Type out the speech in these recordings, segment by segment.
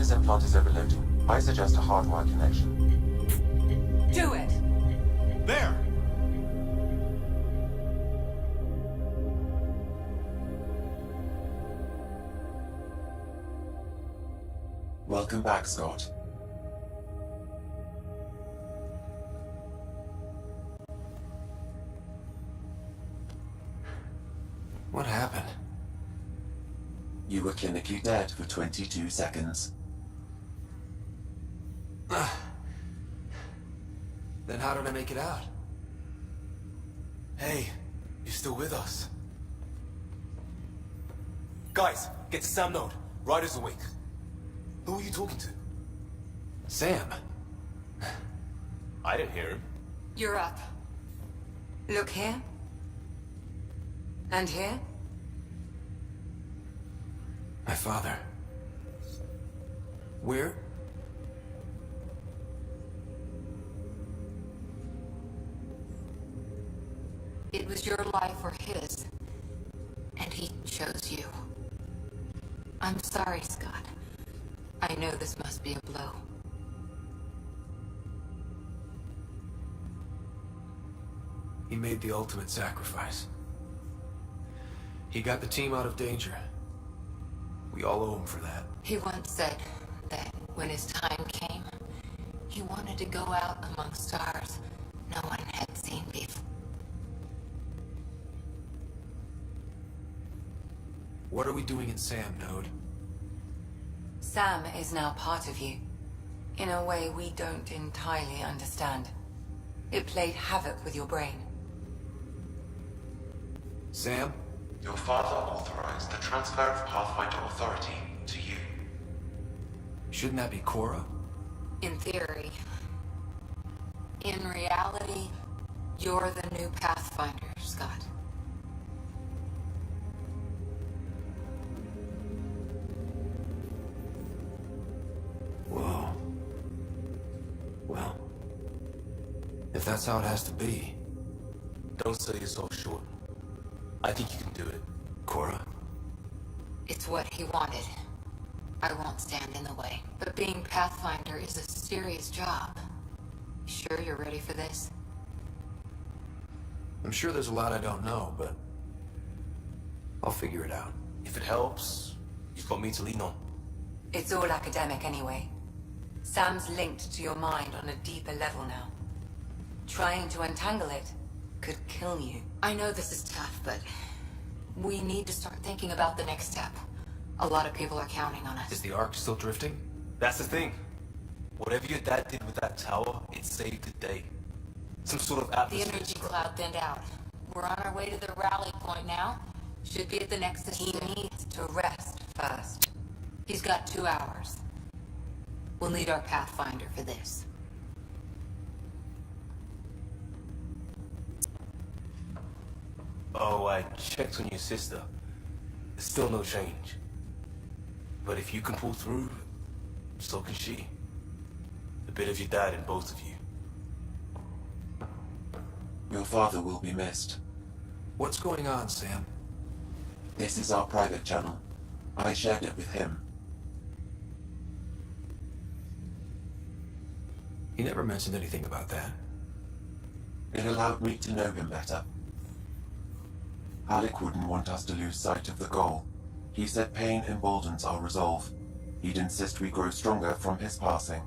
Commander's implant is overloading. I suggest a hardwire connection. Do it! There! Welcome back, Scott. What happened? You were clinically dead for 22 seconds. Then how did I make it out? Hey, you're still with us. Guys, get to Sam Node. Ryder's awake. Who are you talking to? Sam. I didn't hear him. You're up. Look here. And here. My father. Where? It was your life or his. And he chose you. I'm sorry, Scott. I know this must be a blow. He made the ultimate sacrifice. He got the team out of danger. We all owe him for that. He once said that when his time came, he wanted to go out among stars no one had seen before. What are we doing in Sam Node? Sam is now part of you, in a way we don't entirely understand. It played havoc with your brain. Sam? Your father authorized the transfer of Pathfinder authority to you. Shouldn't that be Cora? In theory. In reality, you're the new Pathfinder, Scott. Whoa. Well, if that's how it has to be. Don't sell yourself short. I think you can do it. Cora? It's what he wanted. I won't stand in the way. But being Pathfinder is a serious job. Sure you're ready for this? I'm sure there's a lot I don't know, but I'll figure it out. If it helps, you've got me to lean on. It's all academic anyway. Sam's linked to your mind on a deeper level now. Trying to untangle it could kill you. I know this is tough, but we need to start thinking about the next step. A lot of people are counting on us. Is the Ark still drifting? That's the thing. Whatever your dad did with that tower, it saved the day. Some sort of The atmosphere. energy cloud thinned out. We're on our way to the rally point now. Should be at the Nexus. He needs to rest first. He's got 2 hours. We'll need our Pathfinder for this. Oh, I checked on your sister. There's still no change. But if you can pull through, so can she. A bit of your dad in both of you. Your father will be missed. What's going on, Sam? This is our private channel. I shared it with him. He never mentioned anything about that. It allowed me to know him better. Alec wouldn't want us to lose sight of the goal. He said pain emboldens our resolve. He'd insist we grow stronger from his passing.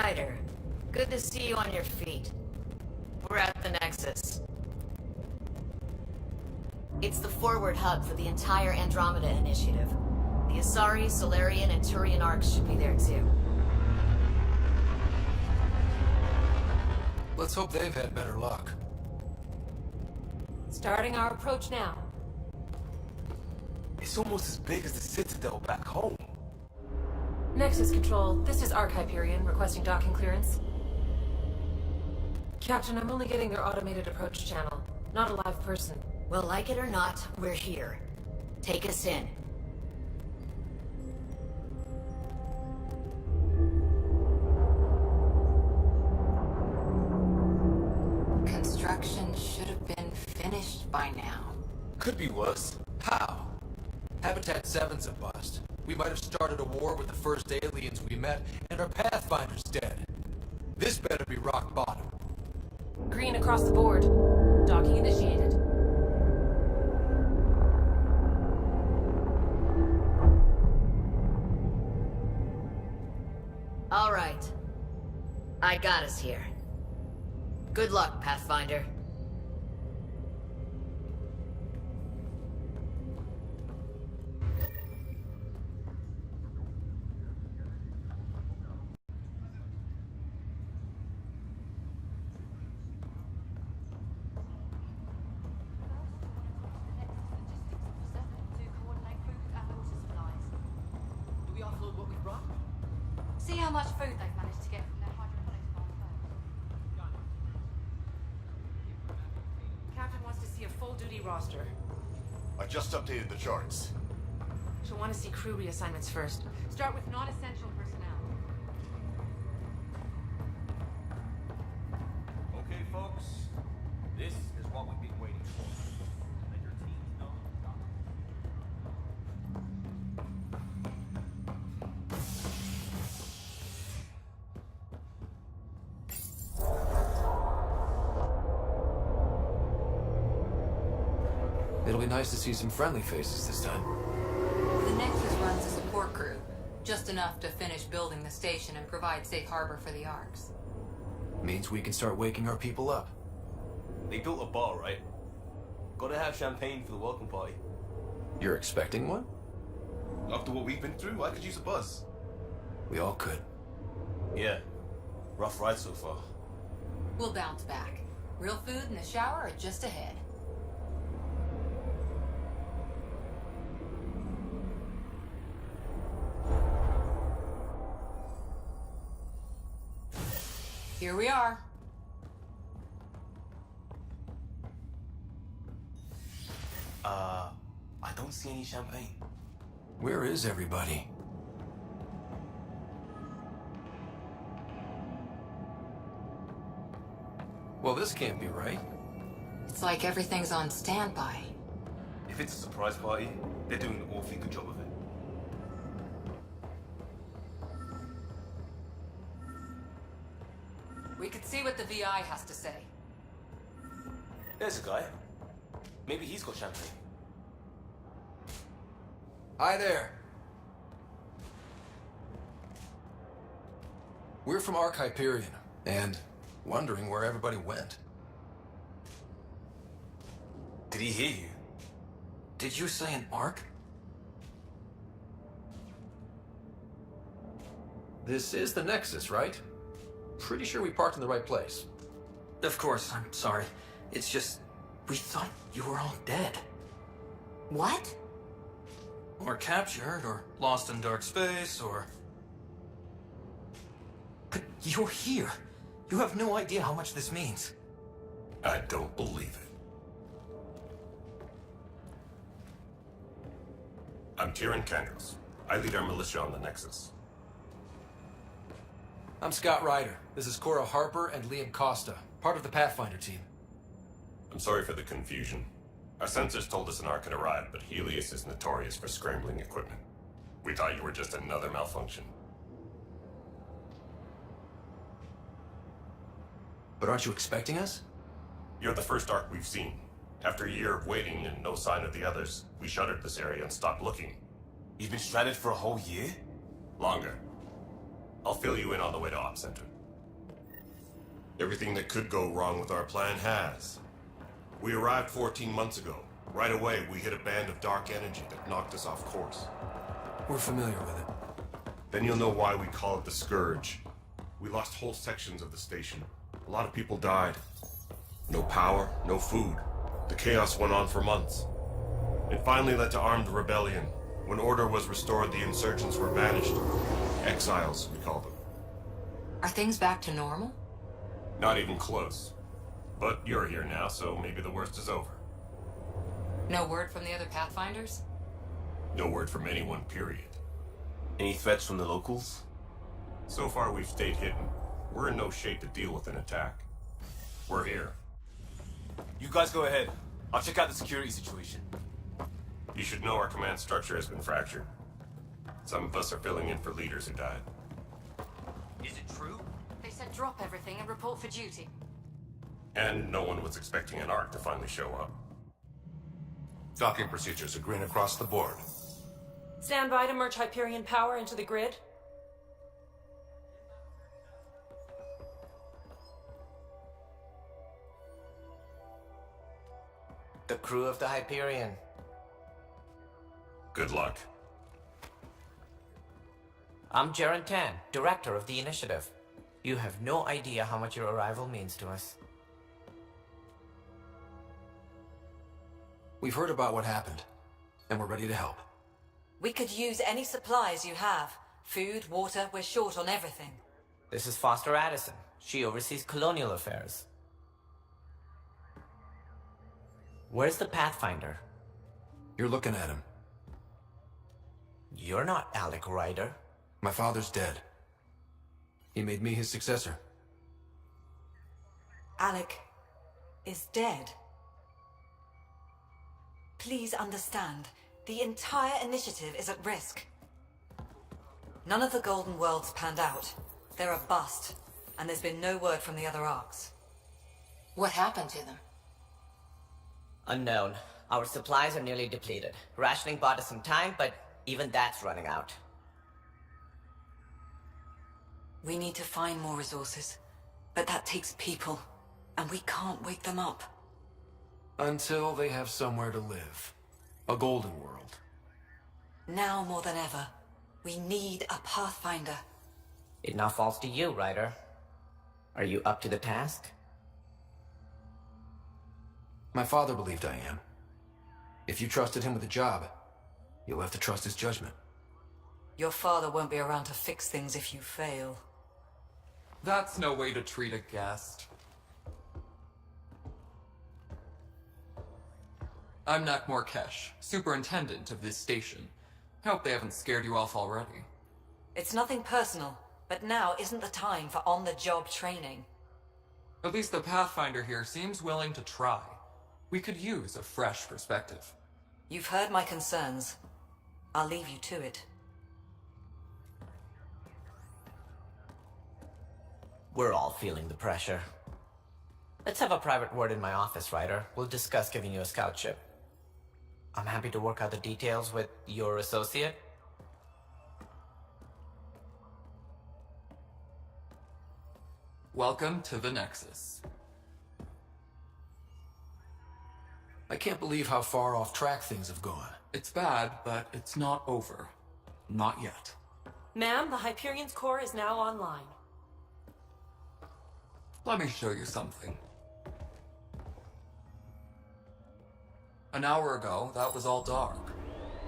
Ryder. Good to see you on your feet. We're at the Nexus. It's the forward hub for the entire Andromeda initiative. The Asari, Solarian, and Turian arcs should be there too. Let's hope they've had better luck. Starting our approach now. It's almost as big as the Citadel back home. Nexus Control, this is Arc Hyperion requesting docking clearance. Captain, I'm only getting their automated approach channel, not a live person. Well, like it or not, we're here. Take us in. Construction should have been finished by now. Could be worse. How? Habitat 7's a bust. We might have started a war with the first aliens we met, and our Pathfinder's dead. This better be rock bottom. Green across the board. Docking initiated. All right. I got us here. Good luck, Pathfinder. See how much food they've managed to get from their hydroponics farm first. Captain wants to see a full-duty roster. I just updated the charts. She'll want to see crew reassignments first. Start with non-essential personnel. Okay, folks. This is what we've been waiting for. Let your teams know the document. It'll be nice to see some friendly faces this time. The Nexus runs a support crew, just enough to finish building the station and provide safe harbor for the arcs. Means we can start waking our people up. They built a bar, right? Gotta have champagne for the welcome party. You're expecting one? After what we've been through, I could use a buzz. We all could. Yeah. Rough ride so far. We'll bounce back. Real food and the shower are just ahead. Here we are. I don't see any champagne. Where is everybody? Well, this can't be right. It's like everything's on standby. If it's a surprise party, they're doing an awfully good job of it. We could see what the VI has to say. There's a guy. Maybe he's got champagne. Hi there. We're from Arc Hyperion, and wondering where everybody went. Did he hear you? Did you say an Arc? This is the Nexus, right? Pretty sure we parked in the right place. Of course, I'm sorry. It's just, we thought you were all dead. What? Or captured, or lost in dark space, or... But you're here. You have no idea how much this means. I don't believe it. I'm Tyrion Kandros. I lead our militia on the Nexus. I'm Scott Ryder. This is Cora Harper and Liam Costa, part of the Pathfinder team. I'm sorry for the confusion. Our sensors told us an Ark had arrived, but Helios is notorious for scrambling equipment. We thought you were just another malfunction. But aren't you expecting us? You're the first Ark we've seen. After a year of waiting and no sign of the others, we shuttered this area and stopped looking. You've been stranded for a whole year? Longer. I'll fill you in on the way to Op Center. Everything that could go wrong with our plan has. We arrived 14 months ago. Right away, we hit a band of dark energy that knocked us off course. We're familiar with it. Then you'll know why we call it the Scourge. We lost whole sections of the station. A lot of people died. No power, no food. The chaos went on for months. It finally led to armed rebellion. When order was restored, the insurgents were banished. Exiles, we call them. Are things back to normal? Not even close. But you're here now, so maybe the worst is over. No word from the other Pathfinders? No word from anyone, period. Any threats from the locals? So far, we've stayed hidden. We're in no shape to deal with an attack. We're here. You guys go ahead. I'll check out the security situation. You should know our command structure has been fractured. Some of us are filling in for leaders who died. Is it true? They said drop everything and report for duty. And no one was expecting an Ark to finally show up. Docking procedures are green across the board. Stand by to merge Hyperion power into the grid. The crew of the Hyperion. Good luck. I'm Jaren Tan, director of the initiative. You have no idea how much your arrival means to us. We've heard about what happened, and we're ready to help. We could use any supplies you have. Food, water, we're short on everything. This is Foster Addison. She oversees colonial affairs. Where's the Pathfinder? You're looking at him. You're not Alec Ryder. My father's dead. He made me his successor. Alec is dead. Please understand, the entire initiative is at risk. None of the Golden Worlds panned out. They're a bust, and there's been no word from the other arcs. What happened to them? Unknown. Our supplies are nearly depleted. Rationing bought us some time, but even that's running out. We need to find more resources, but that takes people, and we can't wake them up. Until they have somewhere to live. A golden world. Now more than ever, we need a Pathfinder. It now falls to you, Ryder. Are you up to the task? My father believed I am. If you trusted him with a job, you'll have to trust his judgment. Your father won't be around to fix things if you fail. That's no way to treat a guest. I'm Nakmor Kesh, superintendent of this station. Hope they haven't scared you off already. It's nothing personal, but now isn't the time for on-the-job training. At least the Pathfinder here seems willing to try. We could use a fresh perspective. You've heard my concerns. I'll leave you to it. We're all feeling the pressure. Let's have a private word in my office, Ryder. We'll discuss giving you a scout ship. I'm happy to work out the details with your associate. Welcome to the Nexus. I can't believe how far off track things have gone. It's bad, but it's not over. Not yet. Ma'am, the Hyperion's core is now online. Let me show you something. An hour ago, that was all dark.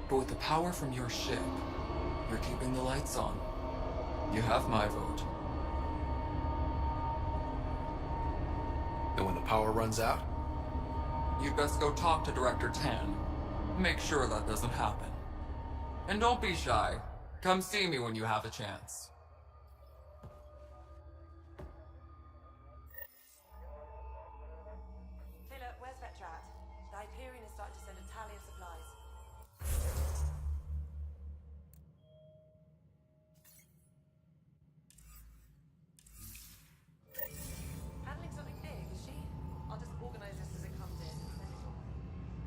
But with the power from your ship, you're keeping the lights on. You have my vote. And when the power runs out? You'd best go talk to Director Tan. Make sure that doesn't happen. And don't be shy. Come see me when you have a chance. Philip, where's Vetrat? The Hyperion is starting to send a tally of supplies. Handling something big, is she? I'll just organize this as it comes in and send it on.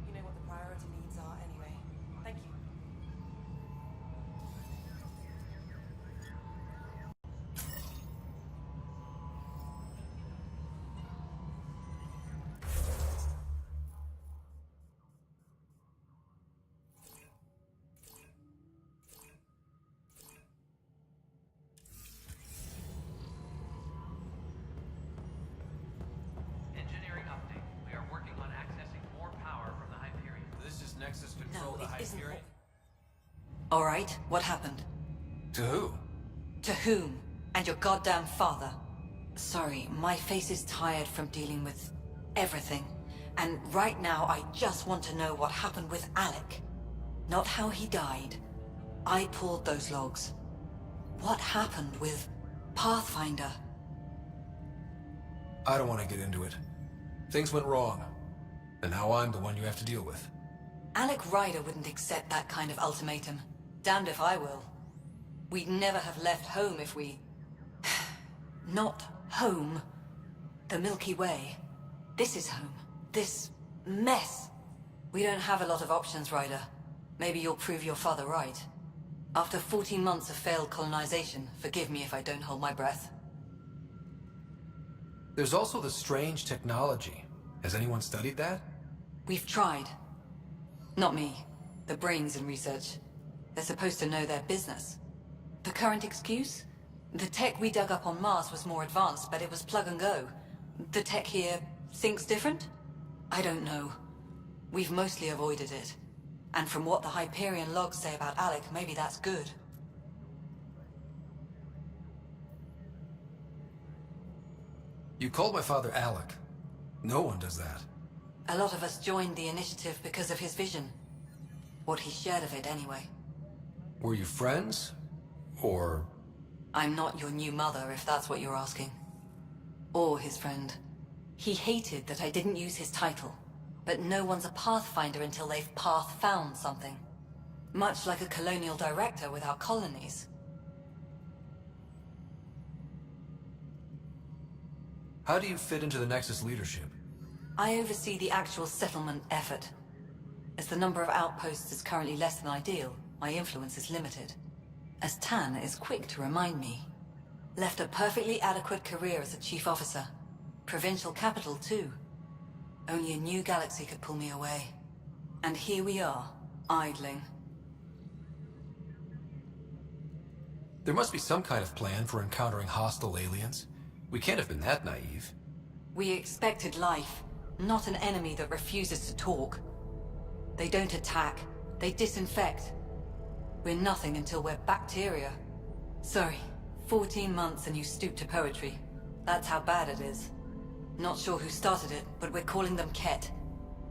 You know what the priority needs are anyway. Thank you. isn't... Alright, what happened? To who? To whom? And your goddamn father. Sorry, my face is tired from dealing with everything. And right now, I just want to know what happened with Alec. Not how he died. I pulled those logs. What happened with Pathfinder? I don't want to get into it. Things went wrong. And now I'm the one you have to deal with. Alec Ryder wouldn't accept that kind of ultimatum. Damned if I will. We'd never have left home if we... Not home. The Milky Way. This is home. This mess. We don't have a lot of options, Ryder. Maybe you'll prove your father right. After 14 months of failed colonization, forgive me if I don't hold my breath. There's also the strange technology. Has anyone studied that? We've tried. Not me. The brains in research. They're supposed to know their business. The current excuse? The tech we dug up on Mars was more advanced, but it was plug and go. The tech here thinks different? I don't know. We've mostly avoided it. And from what the Hyperion logs say about Alec, maybe that's good. You called my father Alec. No one does that. A lot of us joined the initiative because of his vision. What he shared of it, anyway. Were you friends? Or... I'm not your new mother, if that's what you're asking. Or his friend. He hated that I didn't use his title. But no one's a Pathfinder until they've path-found something. Much like a colonial director with our colonies. How do you fit into the Nexus leadership? I oversee the actual settlement effort. As the number of outposts is currently less than ideal, my influence is limited. As Tan is quick to remind me. Left a perfectly adequate career as a chief officer. Provincial capital, too. Only a new galaxy could pull me away. And here we are, idling. There must be some kind of plan for encountering hostile aliens. We can't have been that naive. We expected life, not an enemy that refuses to talk. They don't attack, they disinfect. We're nothing until we're bacteria. Sorry, 14 months and you stoop to poetry. That's how bad it is. Not sure who started it, but we're calling them Ket.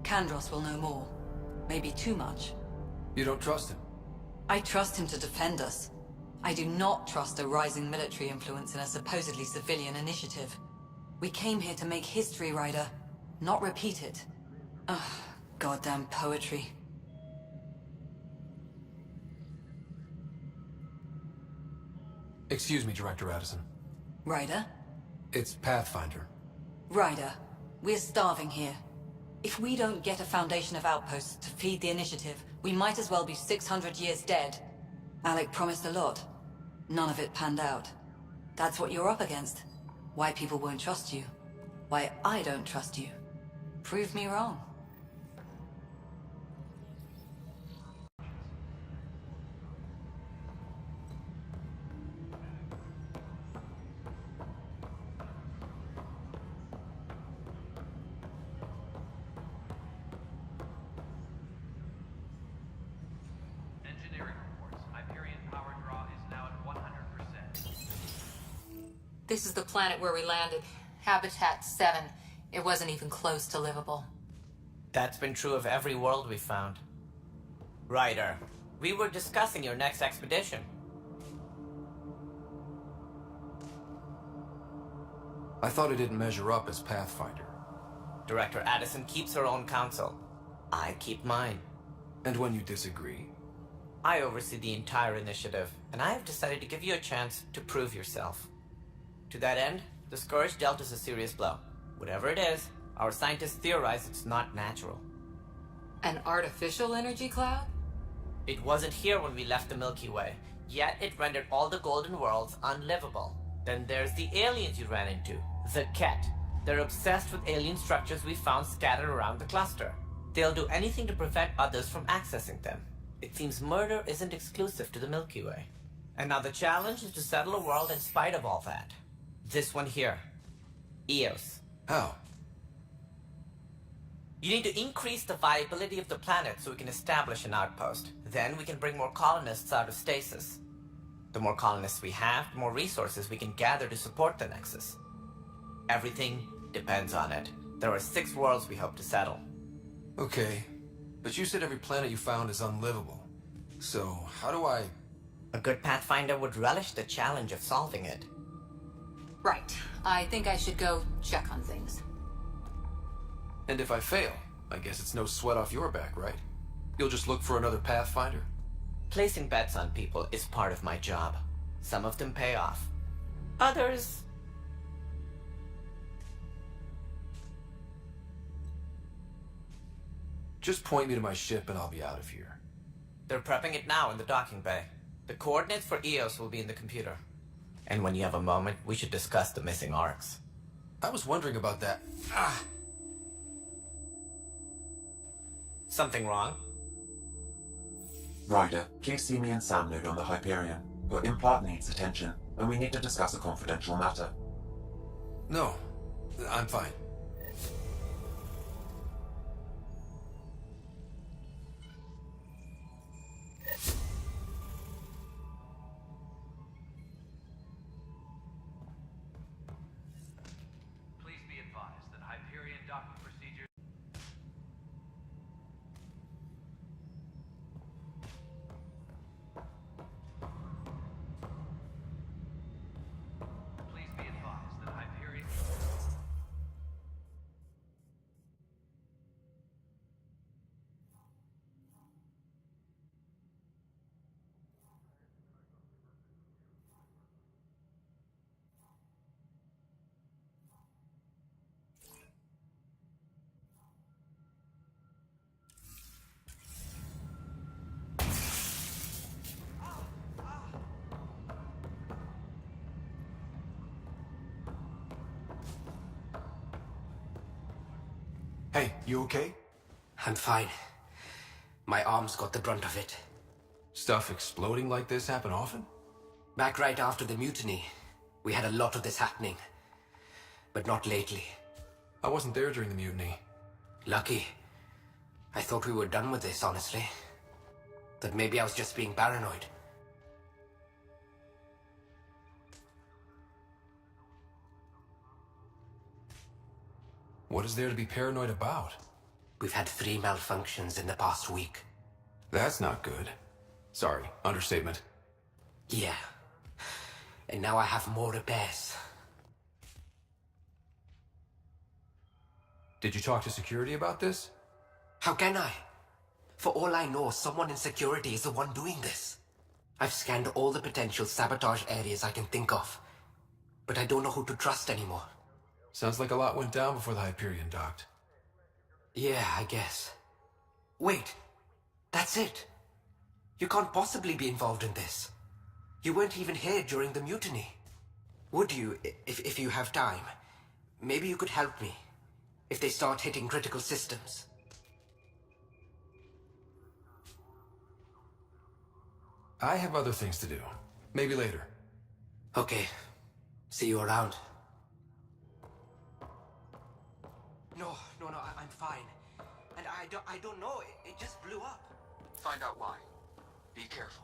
Kandros will know more. Maybe too much. You don't trust him? I trust him to defend us. I do not trust a rising military influence in a supposedly civilian initiative. We came here to make history, Ryder, not repeat it. Ugh, goddamn poetry. Excuse me, Director Addison. Ryder? It's Pathfinder. Ryder, we're starving here. If we don't get a foundation of outposts to feed the initiative, we might as well be 600 years dead. Alec promised a lot. None of it panned out. That's what you're up against. Why people won't trust you. Why I don't trust you. Prove me wrong. Engineering reports. Hyperion power draw is now at 100%. This is the planet where we landed. Habitat 7. It wasn't even close to livable. That's been true of every world we found. Ryder, we were discussing your next expedition. I thought it didn't measure up as Pathfinder. Director Addison keeps her own counsel. I keep mine. And when you disagree? I oversee the entire initiative, and I have decided to give you a chance to prove yourself. To that end, the Scourge dealt us a serious blow. Whatever it is, our scientists theorize it's not natural. An artificial energy cloud? It wasn't here when we left the Milky Way, yet it rendered all the golden worlds unlivable. Then there's the aliens you ran into, the Ket. They're obsessed with alien structures we found scattered around the cluster. They'll do anything to prevent others from accessing them. It seems murder isn't exclusive to the Milky Way. And now the challenge is to settle a world in spite of all that. This one here. Eos. How? You need to increase the viability of the planet so we can establish an outpost. Then we can bring more colonists out of stasis. The more colonists we have, the more resources we can gather to support the Nexus. Everything depends on it. There are 6 worlds we hope to settle. Okay, but you said every planet you found is unlivable. So, how do I... A good Pathfinder would relish the challenge of solving it. Right. I think I should go check on things. And if I fail, I guess it's no sweat off your back, right? You'll just look for another Pathfinder? Placing bets on people is part of my job. Some of them pay off. Others... Just point me to my ship and I'll be out of here. They're prepping it now in the docking bay. The coordinates for EOS will be in the computer. And when you have a moment, we should discuss the missing arcs. I was wondering about that. Ah! Something wrong? Ryder, please see me and Sam node on the Hyperion. Your implant needs attention, and we need to discuss a confidential matter. No, I'm fine. Please be advised that Hyperion docking procedures... Please be advised that Hyperion... Hey, you okay? I'm fine. My arms got the brunt of it. Stuff exploding like this happen often? Back right after the mutiny, we had a lot of this happening. But not lately. I wasn't there during the mutiny. Lucky. I thought we were done with this, honestly. That maybe I was just being paranoid. What is there to be paranoid about? We've had 3 malfunctions in the past week. That's not good. Sorry, understatement. Yeah. And now I have more repairs. Did you talk to security about this? How can I? For all I know, someone in security is the one doing this. I've scanned all the potential sabotage areas I can think of. But I don't know who to trust anymore. Sounds like a lot went down before the Hyperion docked. Yeah, I guess. Wait. That's it. You can't possibly be involved in this. You weren't even here during the mutiny. Would you, if you have time? Maybe you could help me. If they start hitting critical systems. I have other things to do. Maybe later. Okay. See you around. No, I'm fine. And I don't know, it just blew up. Find out why. Be careful.